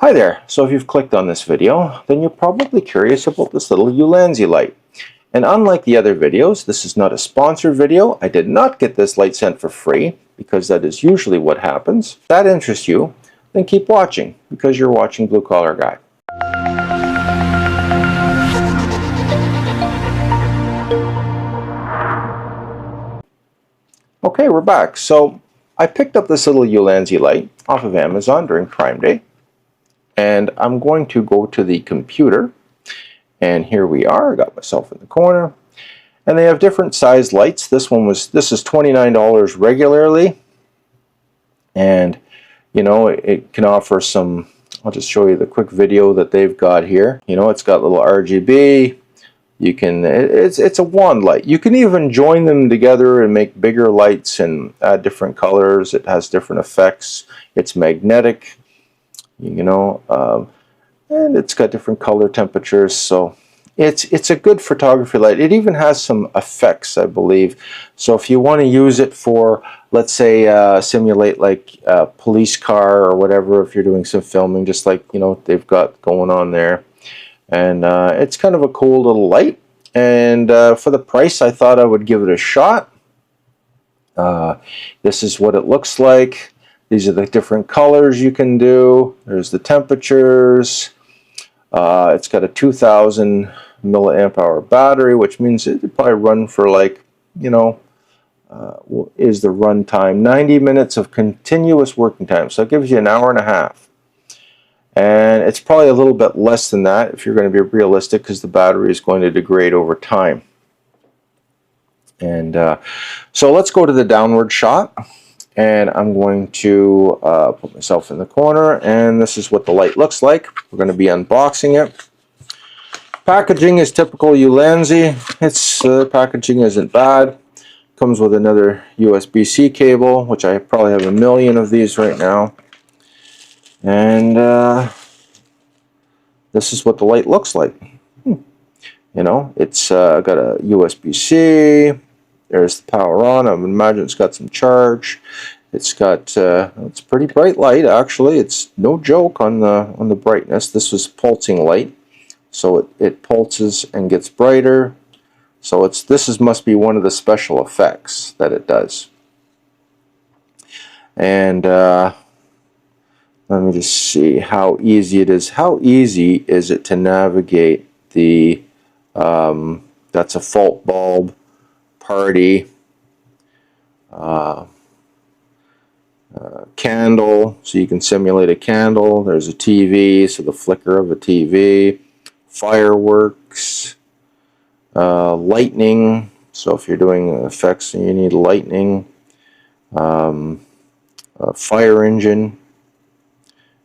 Hi there. So if you've clicked on this video, then you're probably curious about this little Ulanzi light. And unlike the other videos, this is not a sponsored video. I did not get this light sent for free, because that is usually what happens. If that interests you, then keep watching, because you're watching Blue Collar Guy. Okay, we're back. So I picked up this little Ulanzi light off of Amazon during Prime Day. And I'm going to go to the computer, and here we are. I got myself in the corner, and they have different size lights. This is $29 regularly, and you know, it can offer some. I'll just show you the quick video that they've got here. You know, it's got little RGB. You can, it's a wand light. You can even join them together and make bigger lights and add different colors. It has different effects. It's magnetic. You know, and it's got different color temperatures, so it's a good photography light. It even has some effects, I believe. So if you want to use it for, let's say, simulate like a police car or whatever, if you're doing some filming, just like, you know, they've got going on there. And it's kind of a cool little light. And for the price, I thought I would give it a shot. This is what it looks like. These are the different colors you can do. There's the temperatures. It's got a 2000 milliamp hour battery, which means it'll probably run for, like, you know, is the run time 90 minutes of continuous working time. So it gives you an hour and a half. And it's probably a little bit less than that if you're going to be realistic, because the battery is going to degrade over time. And so let's go to the downward shot. And I'm going to put myself in the corner, and this is what the light looks like. We're going to be unboxing it. Packaging is typical Ulanzi. Its packaging isn't bad. Comes with another USB-C cable, which I probably have a million of these right now. And this is what the light looks like. You know, it's got a USB-C. There's the power on. I would imagine it's got some charge. It's got it's a pretty bright light, actually. It's no joke on the brightness. This was pulsing light, so it pulses and gets brighter. So must be one of the special effects that it does. And let me just see how easy it is. How easy is it to navigate the? That's a fault bulb. Party, candle, so you can simulate a candle. There's a TV, so the flicker of a TV. Fireworks, lightning, so if you're doing effects and you need lightning. A fire engine,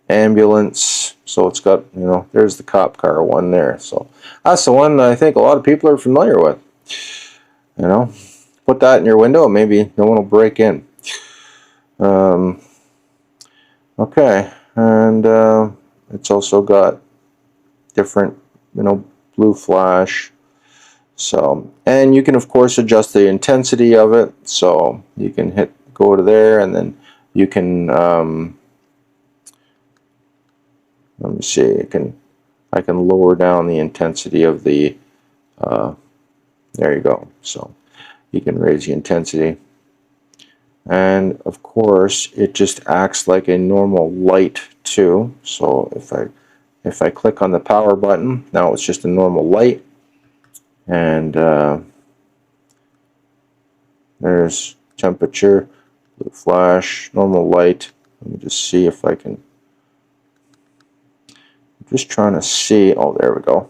ambulance, so it's got, you know, there's the cop car one there. So that's the one I think a lot of people are familiar with. You know, put that in your window, maybe no one will break in. Okay, and it's also got different, you know, blue flash. So, and you can of course adjust the intensity of it. So you can go to there, and then you can let me see. I can lower down the intensity of the. There you go. So you can raise the intensity, and of course it just acts like a normal light too. So if I click on the power button, now it's just a normal light, and there's temperature, blue flash, normal light. Let me just see if I can. I'm just trying to see. Oh, there we go.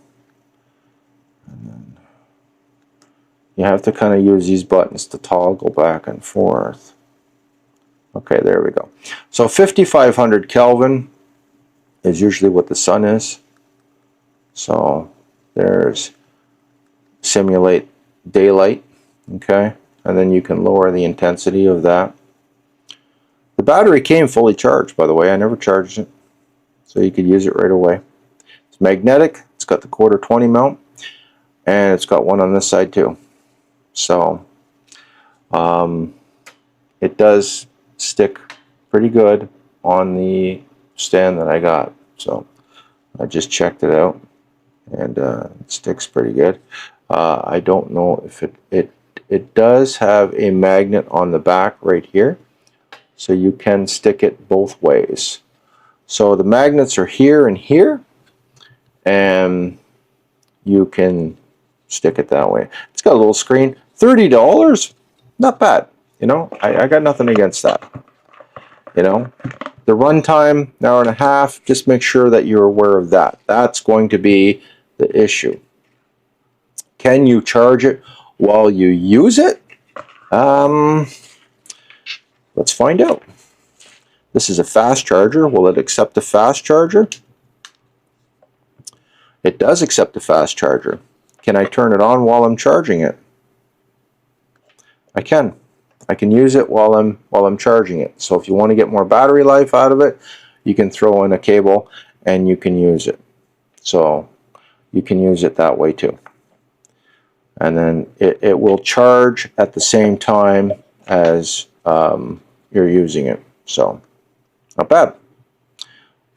You have to kind of use these buttons to toggle back and forth. Okay, there we go. So 5,500 Kelvin is usually what the sun is. So there's simulate daylight, okay? And then you can lower the intensity of that. The battery came fully charged, by the way. I never charged it, so you could use it right away. It's magnetic. It's got the 1/4 mount, and it's got one on this side too. So it does stick pretty good on the stand that I got. So I just checked it out, and it sticks pretty good. I don't know if it does have a magnet on the back right here, so you can stick it both ways. So the magnets are here and here, and you can stick it that way. It's got a little screen. $30, not bad. You know, I got nothing against that. You know, the runtime, an hour and a half. Just make sure that you're aware of that. That's going to be the issue. Can you charge it while you use it? Let's find out. This is a fast charger. Will it accept a fast charger? It does accept a fast charger. Can I turn it on while I'm charging it? I can. I can use it while I'm charging it. So if you want to get more battery life out of it, you can throw in a cable and you can use it. So you can use it that way too. And then it will charge at the same time as you're using it. So not bad.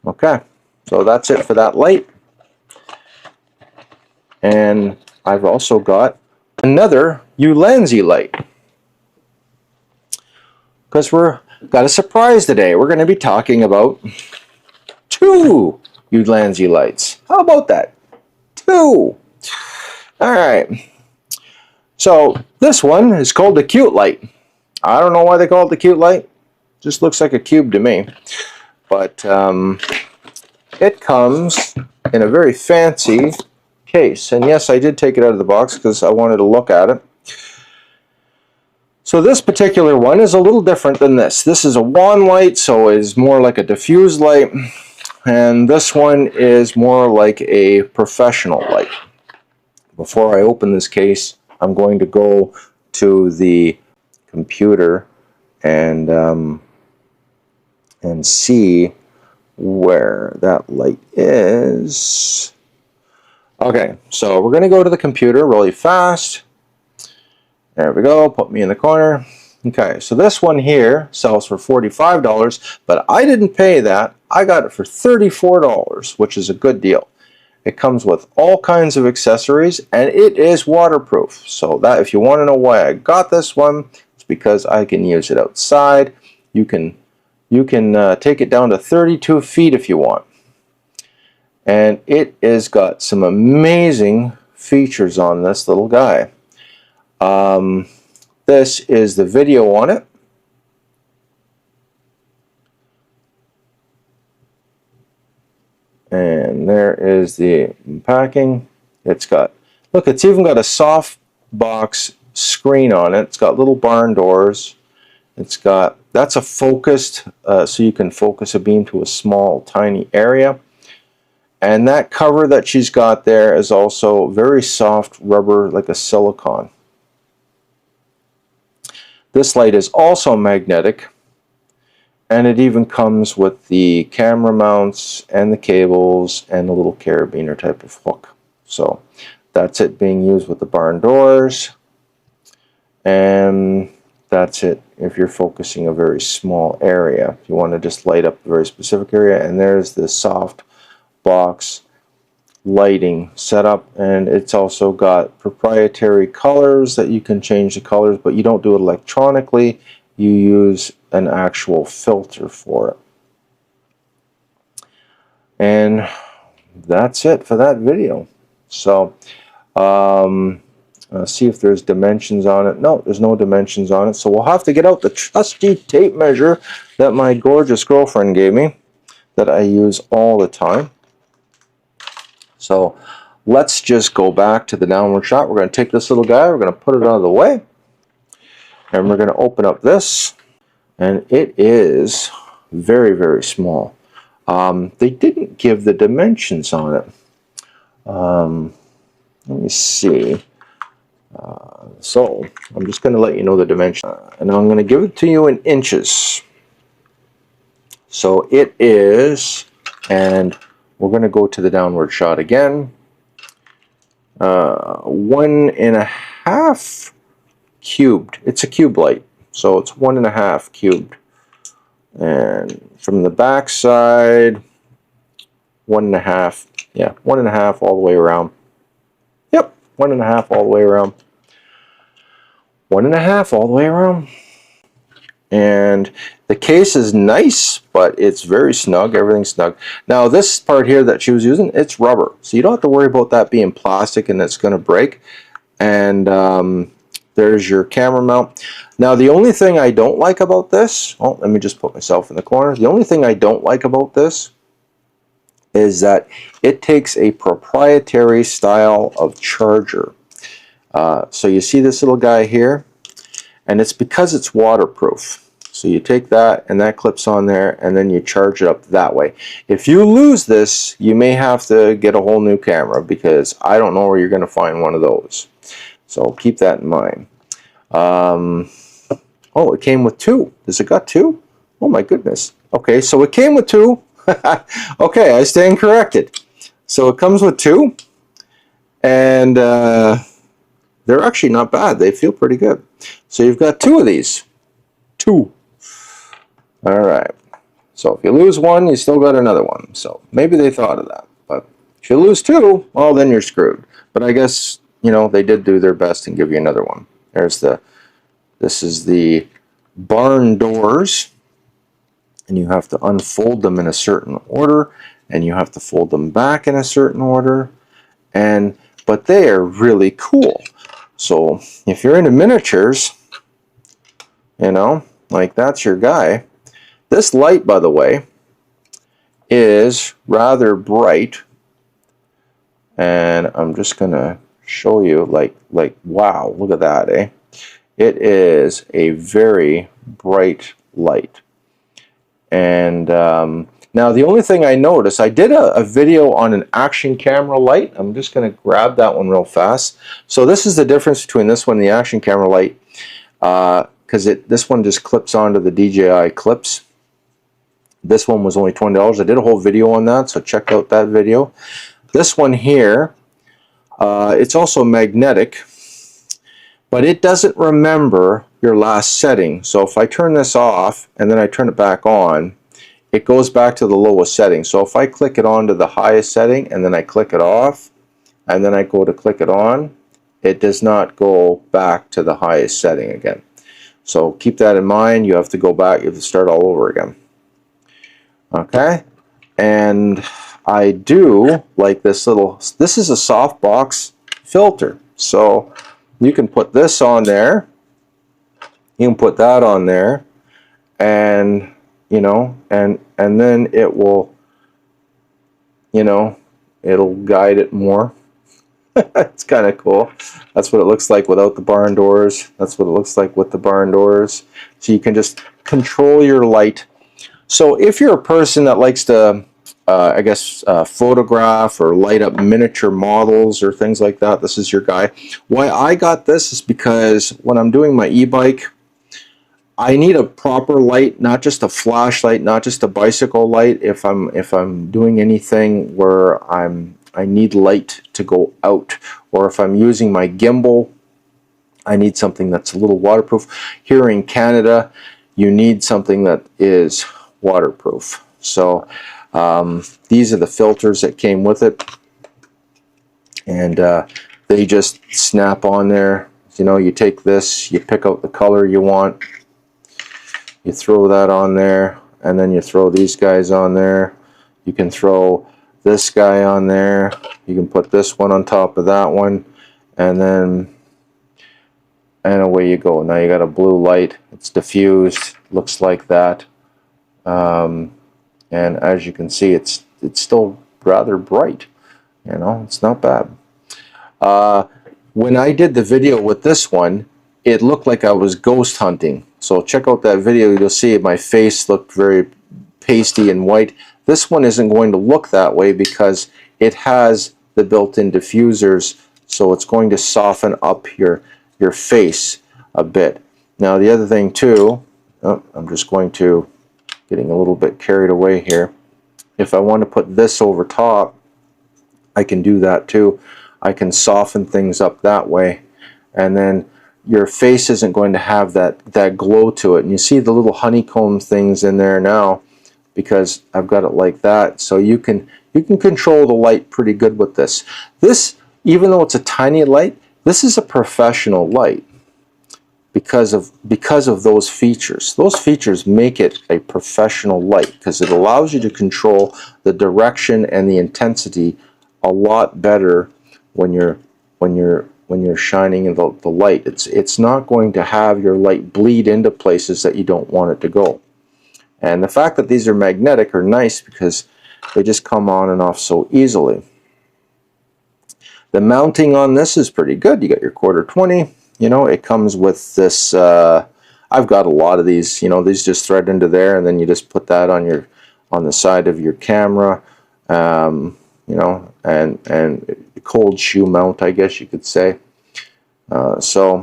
Okay, so that's it for that light. And I've also got another Ulanzi light, because we're got a surprise today. We're going to be talking about 2 Ulanzi lights. How about that? 2. All right. So this one is called the Cute Light. I don't know why they call it the Cute Light. Just looks like a cube to me. But it comes in a very fancy case. And yes, I did take it out of the box because I wanted to look at it. So this particular one is a little different than this. This is a wand light, so it's more like a diffuse light. And this one is more like a professional light. Before I open this case, I'm going to go to the computer and see where that light is. Okay, so we're going to go to the computer really fast. There we go, put me in the corner. Okay, so this one here sells for $45, but I didn't pay that. I got it for $34, which is a good deal. It comes with all kinds of accessories, and it is waterproof. So that, if you want to know why I got this one, it's because I can use it outside. You can take it down to 32 feet if you want. And it has got some amazing features on this little guy. This is the video on it. And there is the packing. It's got, look, it's even got a soft box screen on it. It's got little barn doors. It's got, that's a focused, so you can focus a beam to a small, tiny area. And that cover that she's got there is also very soft rubber, like a silicone. This light is also magnetic, and it even comes with the camera mounts and the cables and a little carabiner type of hook. So that's it being used with the barn doors, and that's it if you're focusing a very small area. If you want to just light up a very specific area, and there's the soft box lighting setup, and it's also got proprietary colors that you can change the colors, but you don't do it electronically. You use an actual filter for it. And that's it for that video. So see if there's dimensions on it. No, there's no dimensions on it, so we'll have to get out the trusty tape measure that my gorgeous girlfriend gave me, that I use all the time. So let's just go back to the downward shot. We're going to take this little guy, we're going to put it out of the way, and we're going to open up this, and it is very, very small. They didn't give the dimensions on it. Let me see. So I'm just going to let you know the dimension, and I'm going to give it to you in inches. So it is, and we're going to go to the downward shot again. 1.5 cubed. It's a cube light, so it's 1.5 cubed. And from the back side, 1.5. Yeah, 1.5 all the way around. Yep, 1.5 all the way around. 1.5 all the way around. And the case is nice, but it's very snug. Everything's snug. Now this part here that she was using, it's rubber, so you don't have to worry about that being plastic and it's going to break. And there's your camera mount. Now the only thing I don't like about this, oh, let me just put myself in the corner. The only thing I don't like about this is that it takes a proprietary style of charger. So you see this little guy here, and it's because it's waterproof. So you take that and that clips on there, and then you charge it up that way. If you lose this, you may have to get a whole new camera, because I don't know where you're going to find one of those. So keep that in mind. Oh, it came with 2. Does it got 2? Oh my goodness. Okay, so it came with 2. Okay, I stand corrected. So it comes with 2, and they're actually not bad. They feel pretty good. So you've got 2 of these. 2. All right. So if you lose one, you still got another one. So maybe they thought of that. But if you lose 2, well, then you're screwed. But I guess, you know, they did do their best and give you another one. There's this is the barn doors. And you have to unfold them in a certain order. And you have to fold them back in a certain order. But they are really cool. So if you're into miniatures, you know, like that's your guy. This light, by the way, is rather bright, and I'm just gonna show you, like wow, look at that, eh? It is a very bright light. And now the only thing I noticed, I did a video on an action camera light. I'm just gonna grab that one real fast. So this is the difference between this one and the action camera light, because this one just clips onto the DJI clips. This one was only $20. I did a whole video on that, so check out that video. This one here, it's also magnetic, but it doesn't remember your last setting. So if I turn this off and then I turn it back on, it goes back to the lowest setting. So if I click it on to the highest setting and then I click it off and then I go to click it on, it does not go back to the highest setting again. So keep that in mind. You have to go back, you have to start all over again. Okay, and I do like this little, this is a softbox filter. So you can put this on there, you can put that on there, and you know, and then it will, you know, it'll guide it more. It's kind of cool. That's what it looks like without the barn doors. That's what it looks like with the barn doors. So you can just control your light. So if you're a person that likes to, I guess, photograph or light up miniature models or things like that, this is your guy. Why I got this is because when I'm doing my e-bike, I need a proper light, not just a flashlight, not just a bicycle light. If I'm doing anything where I need light to go out, or if I'm using my gimbal, I need something that's a little waterproof. Here in Canada, you need something that is waterproof. So these are the filters that came with it, and they just snap on there. You know, you take this, you pick out the color you want, you throw that on there, and then you throw these guys on there. You can throw this guy on there, you can put this one on top of that one, and then away you go. Now you got a blue light, it's diffused, looks like that. And as you can see, it's still rather bright. You know, it's not bad. When I did the video with this one, it looked like I was ghost hunting. So check out that video. You'll see my face looked very pasty and white. This one isn't going to look that way because it has the built-in diffusers, so it's going to soften up your face a bit. Now the other thing too, I'm just going to, getting a little bit carried away here. If I want to put this over top, I can do that too. I can soften things up that way, and then your face isn't going to have that glow to it. And you see the little honeycomb things in there now. because I've got it like that. So you can control the light pretty good with this. This, even though it's a tiny light, this is a professional light because of those features. Those features make it a professional light because it allows you to control the direction and the intensity a lot better when you're shining the light. It's not going to have your light bleed into places that you don't want it to go. And the fact that these are magnetic are nice because they just come on and off so easily. The mounting on this is pretty good. You got your 1/4 20. You know, it comes with this. I've got a lot of these. You know, these just thread into there, and then you just put that on the side of your camera. You know, and cold shoe mount, I guess you could say. So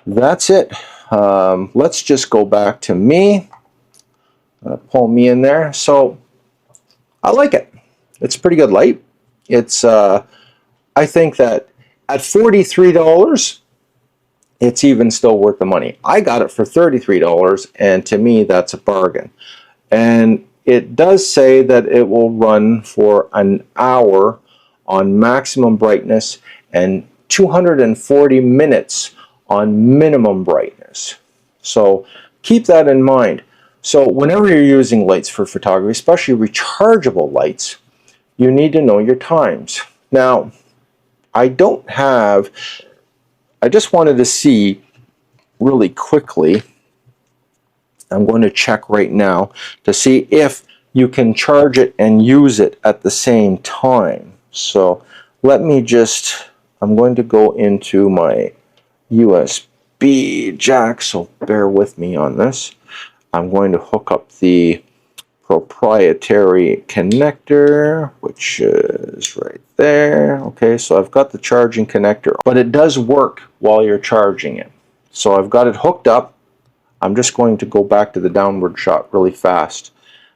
that's it. Let's just go back to me. Pull me in there. So I like it. It's a pretty good light. It's I think that at $43, it's even still worth the money. I got it for $33, and to me, that's a bargain. And it does say that it will run for an hour on maximum brightness and 240 minutes on minimum brightness. So keep that in mind. So whenever you're using lights for photography, especially rechargeable lights, you need to know your times. Now, I just wanted to see really quickly. I'm going to check right now to see if you can charge it and use it at the same time. So let me just, I'm going to go into my USB jack, so bear with me on this. I'm going to hook up the proprietary connector, which is right there. Okay, so I've got the charging connector, but it does work while you're charging it. So I've got it hooked up. I'm just going to go back to the downward shot really fast.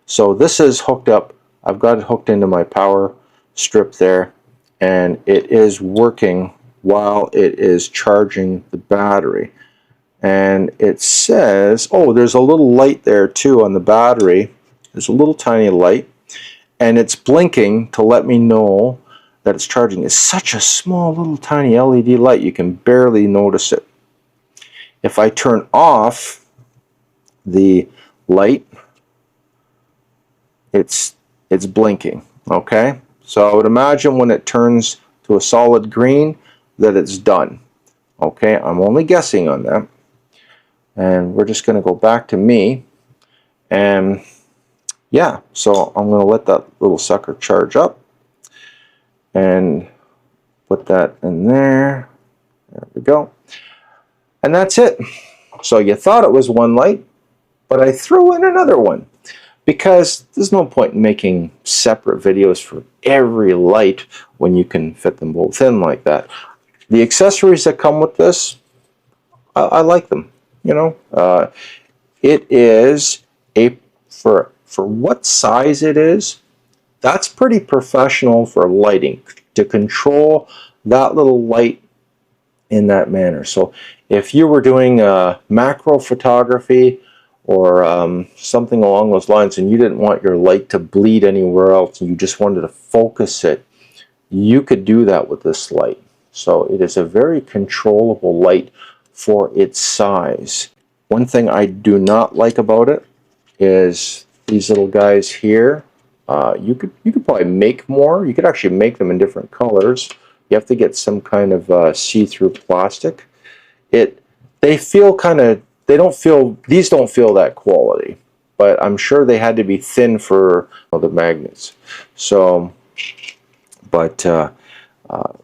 So this is hooked up. I've got it hooked into my power strip there, and it is working while it is charging the battery. And it says, oh, there's a little light there too on the battery. There's a little tiny light, and it's blinking to let me know that it's charging. It's such a small little tiny LED light, you can barely notice it. If I turn off the light, it's blinking. Okay, so I would imagine when it turns to a solid green that it's done. Okay, I'm only guessing on that. And we're just going to go back to me, and yeah, so I'm going to let that little sucker charge up and put that in there. There we go. And that's it. So you thought it was one light, but I threw in another one because there's no point in making separate videos for every light when you can fit them both in like that. The accessories that come with this, I like them. You know, it is for what size it is, that's pretty professional for lighting, to control that little light in that manner. So if you were doing macro photography or something along those lines, and you didn't want your light to bleed anywhere else, and you just wanted to focus it, you could do that with this light. So it is a very controllable light for its size. One thing I do not like about it is these little guys here. You could probably make more. You could actually make them in different colors. You have to get some kind of see-through plastic. They feel kind of, these don't feel that quality, but I'm sure they had to be thin for the magnets. So, but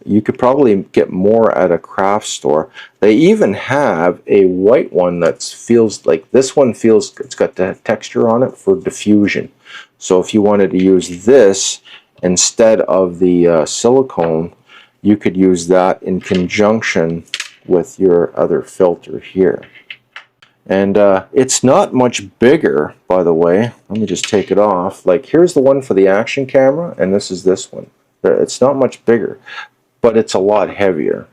you could probably get more at a craft store. They even have a white one that feels like, this one feels, it's got the texture on it for diffusion. So if you wanted to use this instead of the silicone, you could use that in conjunction with your other filter here. And it's not much bigger, by the way. Let me just take it off. Like, here's the one for the action camera, and this is this one. It's not much bigger, but it's a lot heavier.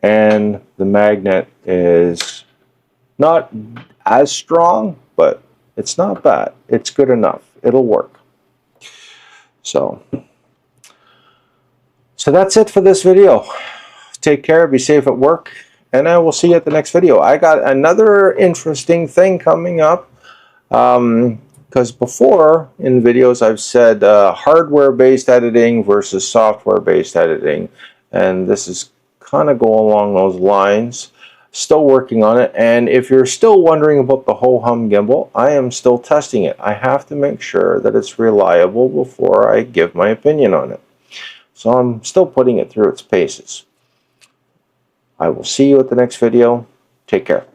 And the magnet is not as strong, but It's not bad. It's good enough. It'll work. So that's it for this video. Take care, be safe at work, and I will see you at the next video. I got another interesting thing coming up. Because before in videos I've said hardware-based editing versus software-based editing, and this is kind of go along those lines. Still working on it, and if you're still wondering about the ho-hum gimbal, I am still testing it. I have to make sure that it's reliable before I give my opinion on it. So I'm still putting it through its paces. I will see you at the next video. Take care.